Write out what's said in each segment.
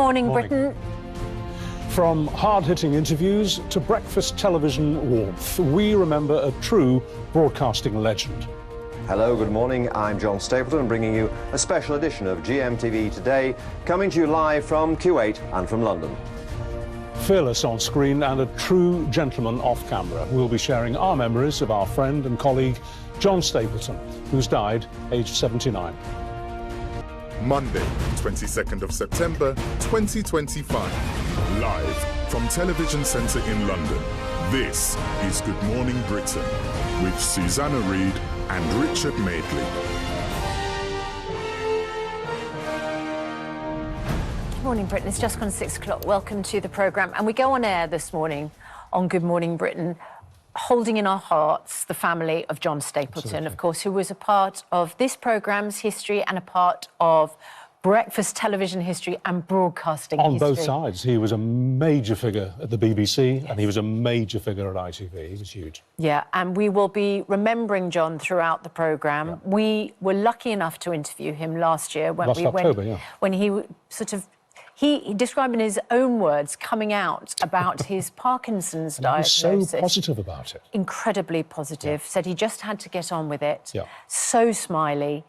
morning, Britain. From hard-hitting interviews to breakfast television warmth, we remember a true broadcasting legend. Hello, good morning. I'm John Stapleton, bringing you a special edition of GMTV Today, coming to you live from Kuwait and from London. Fearless on screen and a true gentleman off camera. We'll be sharing our memories of our friend and colleague, John Stapleton, who's died aged 79. Monday, 22nd of September, 2025. Live from Television Centre in London. This is Good Morning Britain with Susanna Reid and Richard Madeley. Good morning, Britain. It's just gone 6 o'clock. Welcome to the programme. And we go on air this morning on Good Morning Britain, holding in our hearts the family of John Stapleton, Absolutely. Of course, who was a part of this programme's history and a part of breakfast television history and broadcasting history. On both sides. He was a major figure at the BBC, Yes. and he was a major figure at ITV. He was huge. Yeah, and we will be remembering John throughout the programme. Yeah. We were lucky enough to interview him last year when When he sort of... He described in his own words coming out about his Parkinson's diagnosis. He was so positive about it. Incredibly positive. Yeah. Said he just had to get on with it. Yeah. So smiley.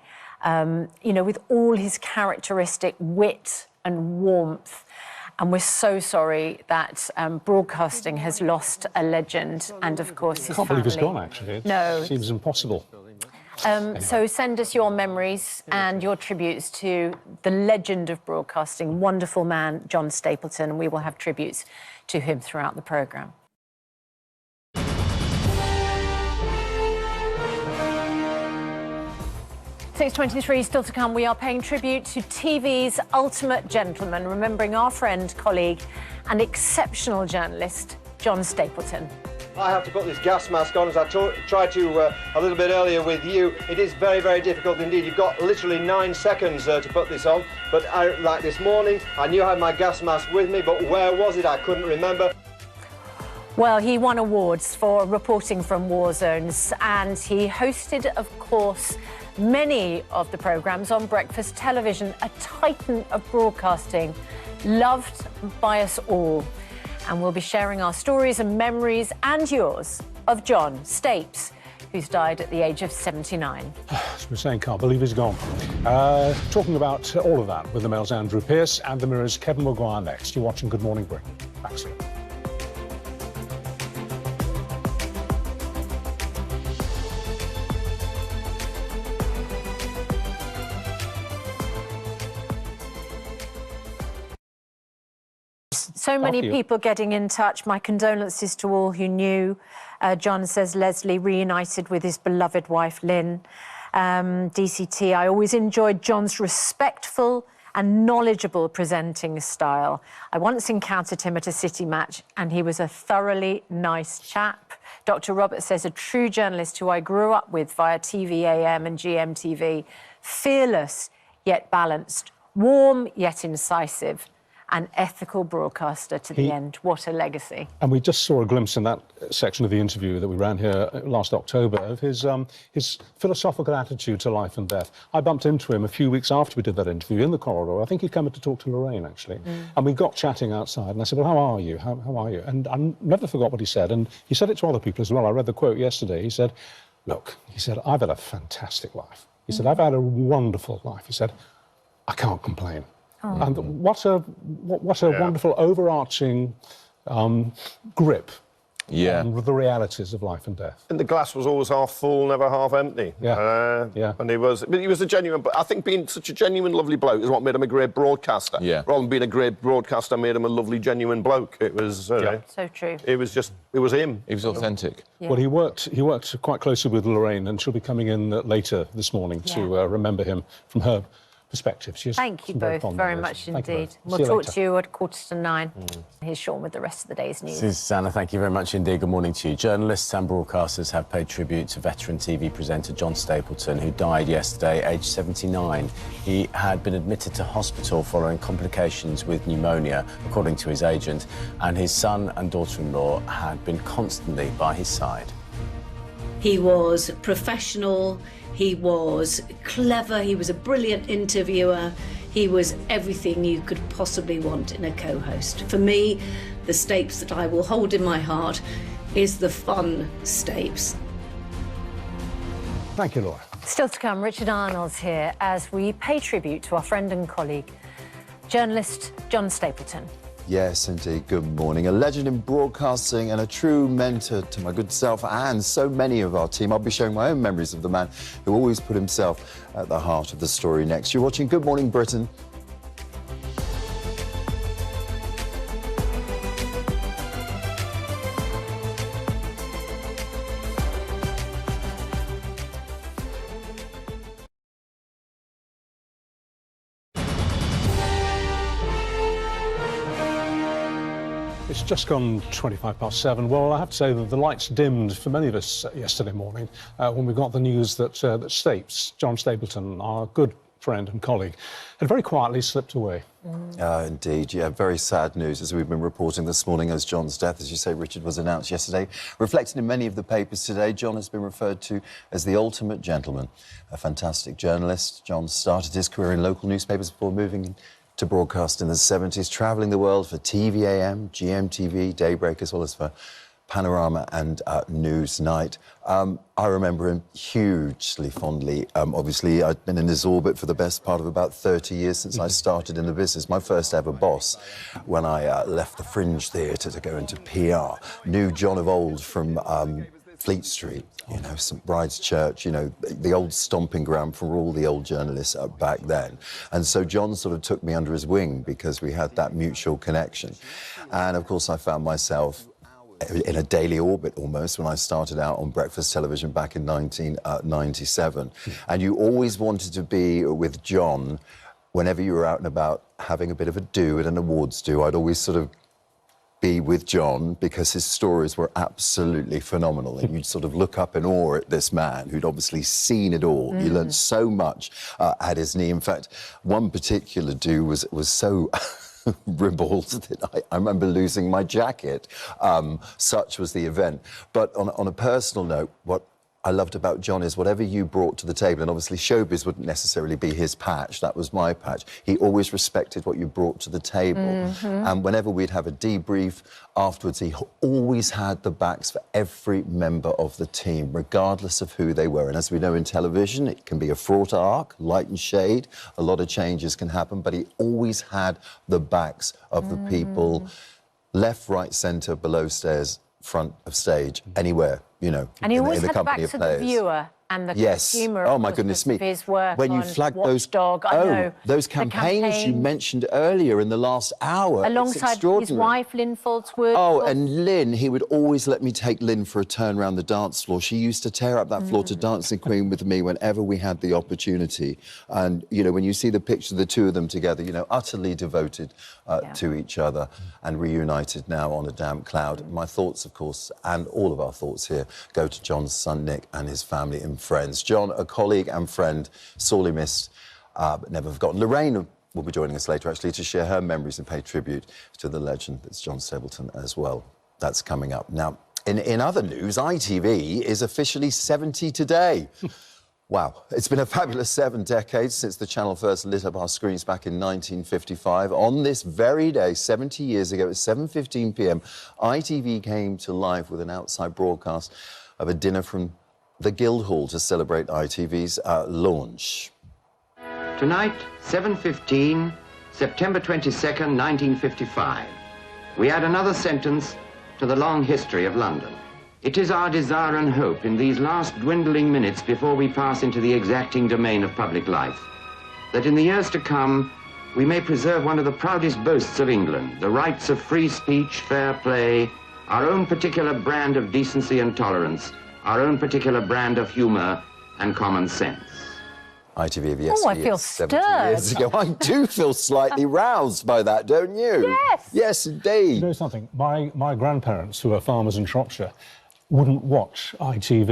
You know, with all his characteristic wit and warmth. And we're so sorry that broadcasting has lost a legend and, of course, his I can't believe he's family. gone, actually. No. It seems impossible. So send us your memories and your tributes to the legend of broadcasting, wonderful man, John Stapleton, and we will have tributes to him throughout the programme. 6:23 still to come. We are paying tribute to TV's ultimate gentleman, remembering our friend, colleague and exceptional journalist, John Stapleton. I have to put this gas mask on, as I tried to a little bit earlier with you. It is very, very difficult indeed. You've got literally 9 seconds to put this on. But like this morning, I knew I had my gas mask with me, but where was it? I couldn't remember. Well, he won awards for reporting from war zones, and he hosted, of course, many of the programmes on breakfast television, a titan of broadcasting, loved by us all. And we'll be sharing our stories and memories, and yours, of John Stapes, who's died at the age of 79. As we're saying, can't believe he's gone. Talking about all of that with the Mail's Andrew Pearce and the Mirror's Kevin Maguire next. You're watching Good Morning Britain. Back soon. So many people getting in touch. My condolences to all who knew. John says Leslie reunited with his beloved wife, Lynn. DCT, I always enjoyed John's respectful and knowledgeable presenting style. I once encountered him at a City match and he was a thoroughly nice chap. Dr. Roberts says a true journalist who I grew up with via TVAM and GMTV. Fearless yet balanced, warm yet incisive, an ethical broadcaster to the end. What a legacy. And we just saw a glimpse in that section of the interview that we ran here last October of his philosophical attitude to life and death. I bumped into him a few weeks after we did that interview in the corridor. I think he'd come in to talk to Lorraine, actually. And we got chatting outside, and I said, well, how are you? How are you? And I never forgot what he said, and he said it to other people as well. I read the quote yesterday. He said, look, he said, I've had a fantastic life. He said, I've had a wonderful life. He said, I can't complain. Oh. And what a wonderful overarching grip on the realities of life and death. And the glass was always half full, never half empty. And he was a genuine. But I think being such a genuine, lovely bloke is what made him a great broadcaster. Yeah. Rather than being a great broadcaster, made him a lovely, genuine bloke. It was so true. It was him. He was authentic. Yeah. Well, he worked quite closely with Lorraine, and she'll be coming in later this morning to remember him from her perspective. Thank you both very much indeed. We'll talk to you at 9:15. Here's Sean with the rest of the day's news. Susanna, thank you very much indeed. Good morning to you. Journalists and broadcasters have paid tribute to veteran TV presenter John Stapleton, who died yesterday, aged 79. He had been admitted to hospital following complications with pneumonia, according to his agent, and his son and daughter-in-law had been constantly by his side. He was professional. He was clever, he was a brilliant interviewer, He was everything you could possibly want in a co-host. For me, the Stapes that I will hold in my heart is the fun Stapes. Thank you, Laura. Still to come, Richard Arnold's here as we pay tribute to our friend and colleague, journalist John Stapleton. Yes, indeed. Good morning. A legend in broadcasting and a true mentor to my good self and so many of our team. I'll be sharing my own memories of the man who always put himself at the heart of the story next. You're watching Good Morning Britain. It's just gone 7:25. Well, I have to say that the lights dimmed for many of us yesterday morning when we got the news that, that John Stapleton, our good friend and colleague, had very quietly slipped away. Indeed, yeah, very sad news as we've been reporting this morning as John's death, as you say, Richard, was announced yesterday. Reflected in many of the papers today, John has been referred to as the ultimate gentleman, a fantastic journalist. John started his career in local newspapers before moving to broadcast in the 70s, travelling the world for TVAM, GMTV, Daybreak, as well as for Panorama and Newsnight. I remember him hugely fondly. Obviously, I'd been in his orbit for the best part of about 30 years since I started in the business. My first ever boss, when I left the Fringe Theatre to go into PR, knew John of old from Fleet Street, you know, St Bride's Church, you know, the old stomping ground for all the old journalists back then. And so John sort of took me under his wing because we had that mutual connection. And of course, I found myself in a daily orbit almost when I started out on breakfast television back in 1997. And you always wanted to be with John whenever you were out and about having a bit of a do at an awards do. I'd always sort of be with John because his stories were absolutely phenomenal, and you'd sort of look up in awe at this man who'd obviously seen it all. You learned so much at his knee. In fact, one particular do was so ribald that I remember losing my jacket. Such was the event. But on a personal note, what I loved about John is whatever you brought to the table, and obviously showbiz wouldn't necessarily be his patch, that was my patch. He always respected what you brought to the table. And whenever we'd have a debrief afterwards, he always had the backs for every member of the team, regardless of who they were. And as we know in television, it can be a fraught arc, light and shade, a lot of changes can happen, but he always had the backs of the people, left, right, centre, below stairs, front of stage, anywhere, you know, and he always in the had company the backs of of the players. viewer and the consumer. Oh my goodness me! Of his work when you on flagged those, Watchdog, I know, those campaigns you mentioned earlier in the last hour, alongside his wife Lynn Foldswood. Oh, and Lynn, he would always let me take Lynn for a turn around the dance floor. She used to tear up that floor to Dancing Queen with me whenever we had the opportunity. And you know, when you see the picture of the two of them together, you know, utterly devoted to each other and reunited now on a damp cloud. My thoughts, of course, and all of our thoughts here go to John's son Nick and his family and friends. John, a colleague and friend, sorely missed, but never forgotten. Lorraine will be joining us later, actually, to share her memories and pay tribute to the legend that's John Stapleton as well. That's coming up. Now, in other news, ITV is officially 70 today. Wow, it's been a fabulous 7 decades since the channel first lit up our screens back in 1955. On this very day, 70 years ago, at 7:15 p.m, ITV came to life with an outside broadcast of a dinner from the Guildhall to celebrate ITV's launch. Tonight, 7:15, September 22nd, 1955. We add another sentence to the long history of London. It is our desire and hope in these last dwindling minutes before we pass into the exacting domain of public life, that in the years to come, we may preserve one of the proudest boasts of England, the rights of free speech, fair play, our own particular brand of decency and tolerance, our own particular brand of humour and common sense. ITV of yesterday, I feel 70 stirred. years ago. I do feel slightly roused by that, don't you? Yes. Yes, indeed. You know something? My grandparents, who are farmers in Shropshire, wouldn't watch ITV.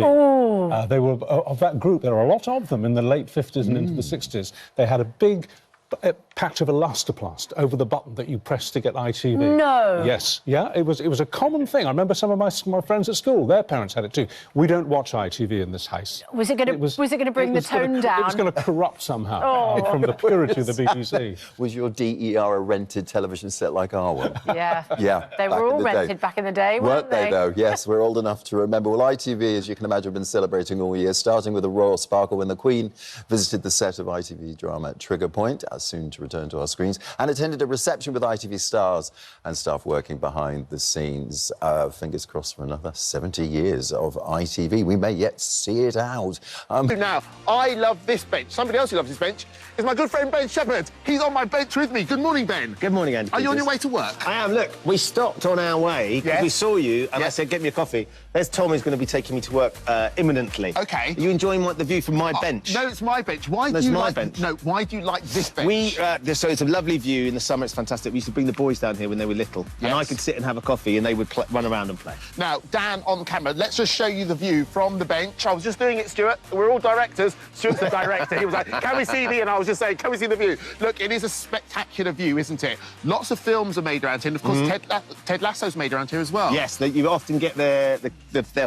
They were of that group. There were a lot of them in the late 50s and into the 60s. They had a big patch of elastoplast over the button that you press to get ITV. No. Yes. Yeah, it was a common thing. I remember some of my friends at school, their parents had it too. We don't watch ITV in this house. Was it going to bring the tone down? It was going to corrupt somehow from the purity of the BBC. Was your DER a rented television set like our one? Yeah. Yeah. They were all rented back in the day, weren't they? Though? Yes, we're old enough to remember. Well, ITV, as you can imagine, have been celebrating all year, starting with a royal sparkle when the Queen visited the set of ITV drama Trigger Point, as soon to return to our screens, and attended a reception with ITV stars and staff working behind the scenes. Fingers crossed for another 70 years of ITV. We may yet see it out. Now, I love this bench. Somebody else who loves this bench is my good friend Ben Shepherd. He's on my bench with me. Good morning, Ben. Good morning, Andy. Are you on your way to work? I am. Look, we stopped on our way because we saw you and I said, get me a coffee. There's Tom who's going to be taking me to work imminently. OK. Are you enjoying the view from my bench? No, it's my bench. Why do you like... bench. No, why do you like this bench? So it's a lovely view. In the summer, it's fantastic. We used to bring the boys down here when they were little. And I could sit and have a coffee and they would run around and play. Now, Dan, on camera, let's just show you the view from the bench. I was just doing it, Stuart. We're all directors. Stuart's the director. He was like, can we see the... And I was just saying, can we see the view? Look, it is a spectacular view, isn't it? Lots of films are made around here. And, of course, Ted Lasso's made around here as well. Yes, you often get their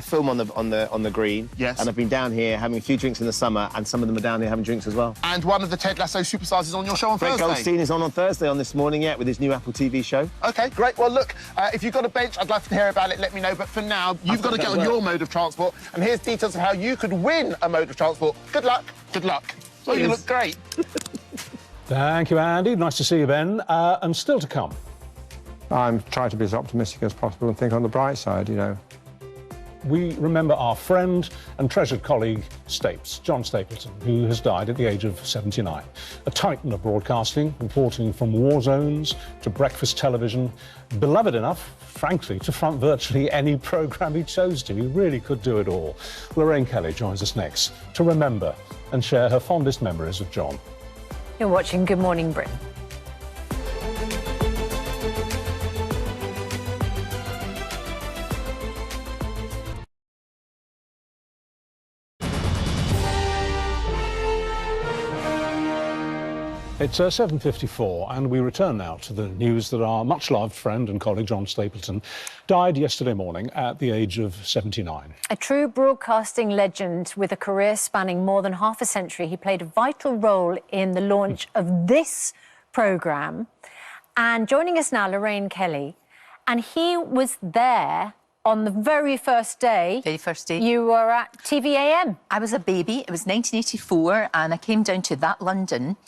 film on the green. Yes. And I've been down here having a few drinks in the summer, and some of them are down here having drinks as well. And one of the Ted Lasso superstars is on your show on Thursday. Brett Goldstein is on Thursday on This Morning, with his new Apple TV show. OK, great. Well, look, if you've got a bench, I'd love to hear about it. Let me know. But for now, you've got to get on your mode of transport. And here's details of how you could win a mode of transport. Good luck. Good luck. Oh, you look great. Thank you, Andy. Nice to see you, Ben. And still to come. I'm trying to be as optimistic as possible and think on the bright side, you know. We remember our friend and treasured colleague, John Stapleton, who has died at the age of 79. A titan of broadcasting, reporting from war zones to breakfast television, beloved enough, frankly, to front virtually any programme he chose to. He really could do it all. Lorraine Kelly joins us next to remember and share her fondest memories of John. You're watching Good Morning Britain. It's 7:54, and we return now to the news that our much-loved friend and colleague John Stapleton died yesterday morning at the age of 79. A true broadcasting legend with a career spanning more than half a century, he played a vital role in the launch of this programme. And joining us now, Lorraine Kelly, and he was there on the very first day. Very first day. You were at TVAM. I was a baby. It was 1984, and I came down to that London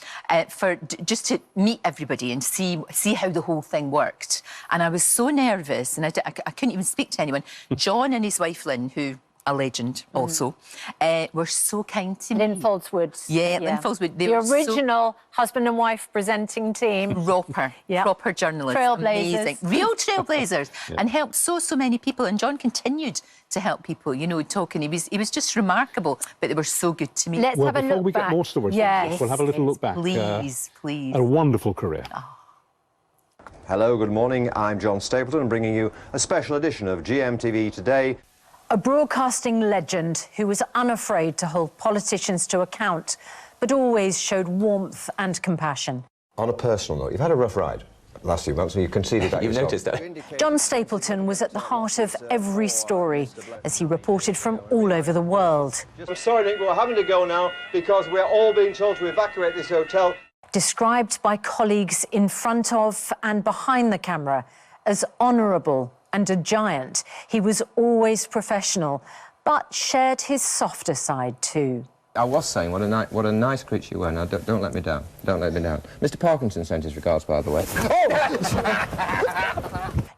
just to meet everybody and see how the whole thing worked. And I was so nervous, and I couldn't even speak to anyone. John and his wife Lynn, who a legend also, were so kind to me. Lynn Foldswood. Yeah, Lynn Foldswood. The original husband and wife presenting team. Proper journalists. Trailblazers. Amazing. Real trailblazers. And helped so many people. And John continued to help people, you know, talking. He was just remarkable, but they were so good to me. Let's have a look back. Before we get more stories, we'll have a little look back. Please. A wonderful career. Hello, good morning. I'm John Stapleton, bringing you a special edition of GMTV Today. A broadcasting legend who was unafraid to hold politicians to account, but always showed warmth and compassion. On a personal note, you've had a rough ride last few months, and you conceded that yourself. You've noticed that. John Stapleton was at the heart of every story as he reported from all over the world. I'm sorry, Nick, but we're having to go now because we're all being told to evacuate this hotel. Described by colleagues in front of and behind the camera as honourable and a giant, he was always professional, but shared his softer side too. I was saying what a nice creature you were. Now, don't let me down. Don't let me down. Mr. Parkinson sent his regards, by the way.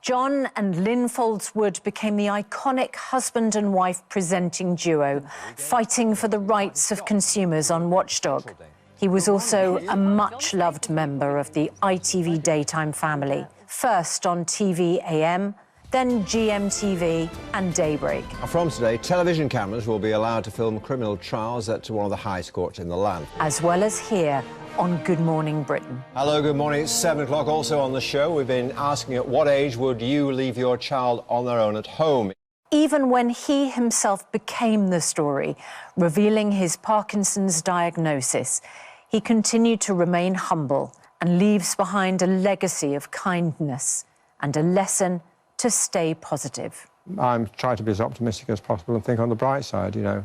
John and Lynn Foldswood became the iconic husband and wife presenting duo, fighting for the rights of consumers on Watchdog. He was also a much-loved member of the ITV daytime family, first on TVAM, then GMTV and Daybreak. From today, television cameras will be allowed to film criminal trials at one of the highest courts in the land. As well as here on Good Morning Britain. Hello, good morning. It's 7 o'clock. Also on the show, we've been asking at what age would you leave your child on their own at home? Even when he himself became the story, revealing his Parkinson's diagnosis, he continued to remain humble and leaves behind a legacy of kindness and a lesson to stay positive. I'm trying to be as optimistic as possible and think on the bright side, you know,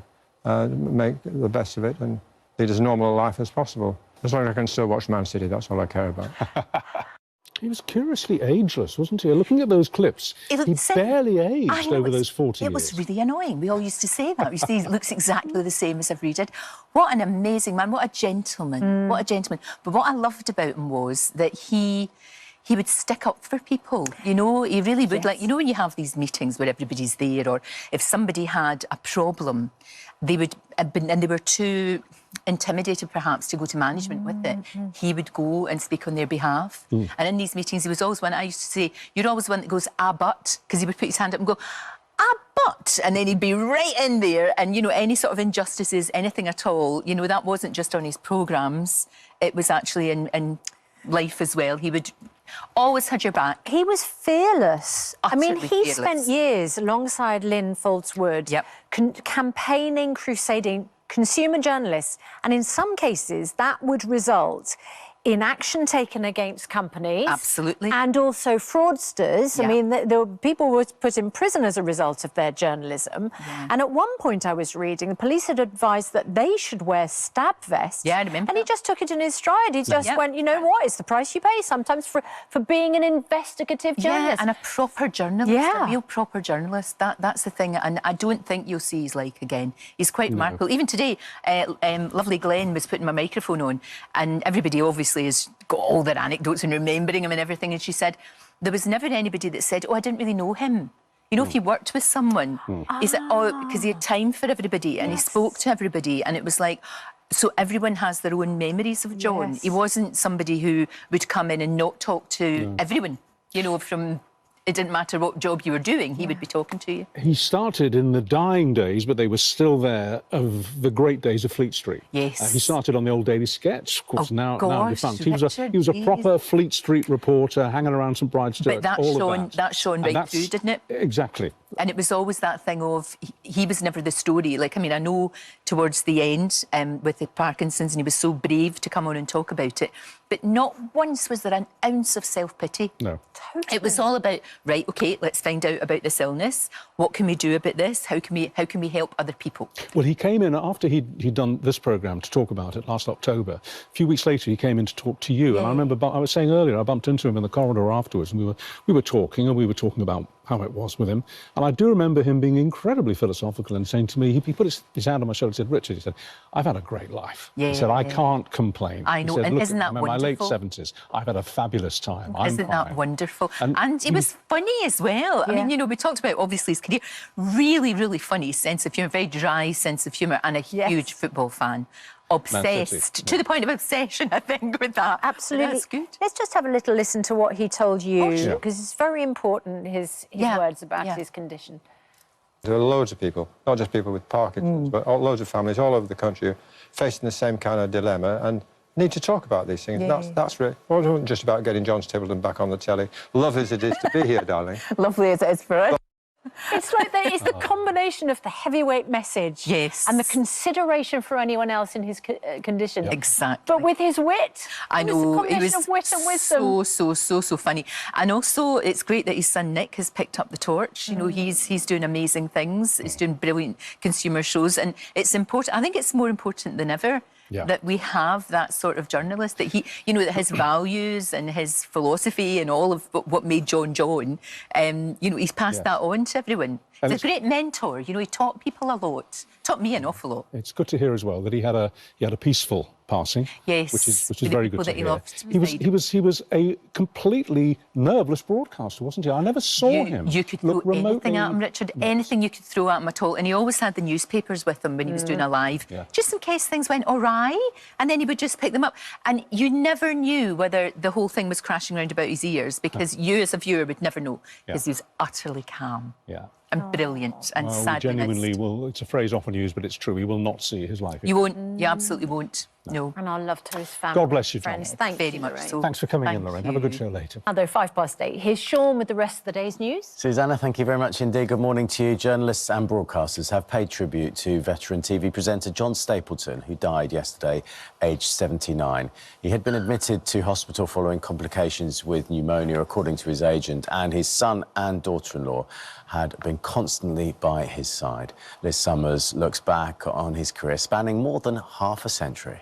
make the best of it and lead as normal a life as possible. As long as I can still watch Man City, that's all I care about. He was curiously ageless, wasn't he? Looking at those clips, he barely aged over those 40 years. It was really annoying. We all used to say that. We used to say he looks exactly the same as ever he did. What an amazing man. What a gentleman. What a gentleman. But what I loved about him was that he would stick up for people, you know, he really would. Like, you know, when you have these meetings where everybody's there, or if somebody had a problem, they would, and they were too intimidated perhaps to go to management with it, he would go and speak on their behalf. And in these meetings, he was always one, I used to say, you're always one that goes, but, because he would put his hand up and go, but, and then he'd be right in there, and, you know, any sort of injustices, anything at all, you know, that wasn't just on his programmes, it was actually in life as well. He would always had your back. He was fearless. Utterly I mean, he fearless. spent years alongside Lynn Foldswood campaigning, crusading consumer journalists, and in some cases that would result in action taken against companies. Absolutely. And also fraudsters. I mean, there were people were put in prison as a result of their journalism. And at one point I was reading, the police had advised that they should wear stab vests. Yeah, I remember. And he just took it in his stride. He just went, you know what, it's the price you pay sometimes for being an investigative journalist. Yeah, and a proper journalist, a real proper journalist. That's the thing, and I don't think you'll see his like again. He's quite remarkable. Even today, lovely Glenn was putting my microphone on, and everybody obviously has got all their anecdotes and remembering him and everything, and she said there was never anybody that said, oh, I didn't really know him. You know, if you worked with someone, is it, because he had time for everybody and he spoke to everybody, and it was like, so everyone has their own memories of John. He wasn't somebody who would come in and not talk to everyone, you know, from... It didn't matter what job you were doing, he would be talking to you. He started in the dying days, but they were still there, of the great days of Fleet Street. Yes. He started on the old Daily Sketch, of course, now defunct. He was a Richard, proper Fleet Street reporter, hanging around St Bride's Church. But that's shown right through, didn't it? Exactly. And it was always that thing of, he was never the story. Like, I mean, I know towards the end with the Parkinson's, and he was so brave to come on and talk about it, but not once was there an ounce of self-pity. No. Totally. It was all about, right, OK, let's find out about this illness. What can we do about this? How can we help other people? Well, he came in after he'd done this programme to talk about it last October. A few weeks later, he came in to talk to you. And I remember, I was saying earlier, I bumped into him in the corridor afterwards, and we were talking, and we were talking about how it was with him. And I do remember him being incredibly philosophical and saying to me, he put his hand on my shoulder and said, Richard, he said, I've had a great life. He said, I can't complain. I know, he said, and isn't that wonderful? In my late 70s, I've had a fabulous time. Isn't that wonderful? And he was funny as well. I mean, you know, we talked about, obviously, his career. Really, really funny sense of humour, very dry sense of humour, and a huge football fan. Obsessed, to the point of obsession, I think, with that. Absolutely. That's good. Let's just have a little listen to what he told you, because it's very important, his words about his condition. There are loads of people, not just people with Parkinson's, but loads of families all over the country facing the same kind of dilemma and need to talk about these things. That's really... Well, it wasn't just about getting John Stapleton back on the telly. Lovely as it is to be here, darling. Lovely as it is for us. It's like it's the combination of the heavyweight message and the consideration for anyone else in his condition. Exactly. But with his wit. I know. It was of wit and wisdom. So funny. And also, it's great that his son Nick has picked up the torch. You know, he's doing amazing things. He's doing brilliant consumer shows, and it's important. I think it's more important than ever. That we have that sort of journalist, that you know, that his values and his philosophy and all of what made John, you know, he's passed that on to everyone. He's a great mentor. You know, he taught people a lot. Taught me an awful lot. It's good to hear as well that he had a peaceful passing. Yes, which is very good to hear. He was a completely nerveless broadcaster, wasn't he? I never saw him. You could throw anything at him, Richard. Anything you could throw at him at all. And he always had the newspapers with him when he was doing a live, just in case things went awry. And then he would just pick them up. And you never knew whether the whole thing was crashing round about his ears, because you as a viewer would never know, because he was utterly calm. And brilliant and sadly genuinely will. It's a phrase often used, but it's true. We will not see his life. You won't. You absolutely won't. No. And our love to his family. God bless you, John. Friends. Thank you, Very much Lorraine. so. Thanks for coming in, Lorraine. Have a good show later. Although 8:05. Here's Sean with the rest of the day's news. Susanna, thank you very much indeed. Good morning to you. Journalists and broadcasters have paid tribute to veteran TV presenter John Stapleton, who died yesterday, aged 79. He had been admitted to hospital following complications with pneumonia, according to his agent, and his son and daughter-in-law had been constantly by his side. Liz Summers looks back on his career spanning more than half a century.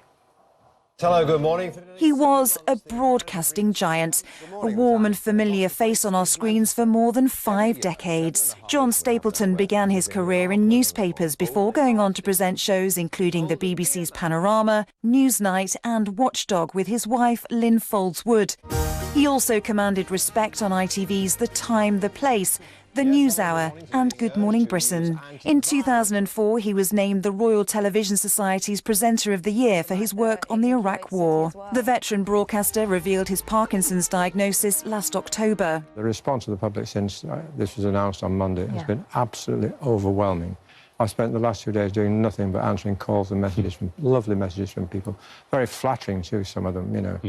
Hello, good morning. He was a broadcasting giant, a warm and familiar face on our screens for more than 5 decades. John Stapleton began his career in newspapers before going on to present shows including the BBC's Panorama, Newsnight and Watchdog with his wife Lynn Foldswood. He also commanded respect on ITV's The Time, The Place, The Newshour and Good Morning Britain. In 2004, he was named the Royal Television Society's Presenter of the Year for his work on the Iraq War. The veteran broadcaster revealed his Parkinson's diagnosis last October. The response of the public since this was announced on Monday has been absolutely overwhelming. I've spent the last 2 days doing nothing but answering calls and messages, lovely messages from people. Very flattering too, some of them, you know,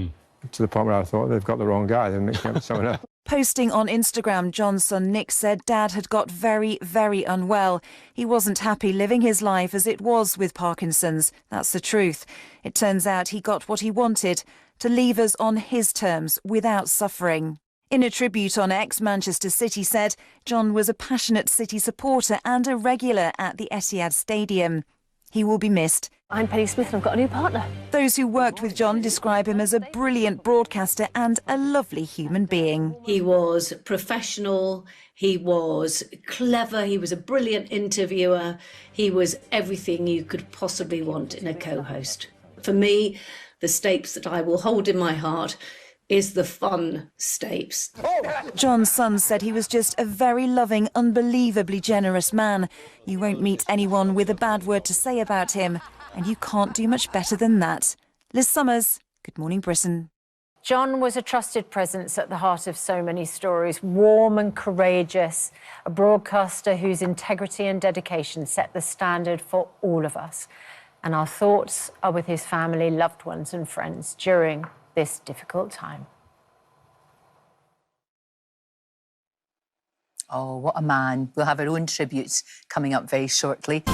to the point where I thought they've got the wrong guy, they're mixing up with someone else. Posting on Instagram, John's son Nick said Dad had got very, very unwell. He wasn't happy living his life as it was with Parkinson's. That's the truth. It turns out he got what he wanted, to leave us on his terms without suffering. In a tribute on X, Manchester City said John was a passionate City supporter and a regular at the Etihad Stadium. He will be missed. I'm Penny Smith and I've got a new partner. Those who worked with John describe him as a brilliant broadcaster and a lovely human being. He was professional, he was clever, he was a brilliant interviewer, he was everything you could possibly want in a co-host. For me, the Stapes that I will hold in my heart is the fun Stapes. John's son said he was just a very loving, unbelievably generous man. You won't meet anyone with a bad word to say about him, and you can't do much better than that. Liz Summers, Good Morning Britain. John was a trusted presence at the heart of so many stories, warm and courageous, a broadcaster whose integrity and dedication set the standard for all of us. And our thoughts are with his family, loved ones and friends during this difficult time. Oh, what a man. We'll have our own tributes coming up very shortly.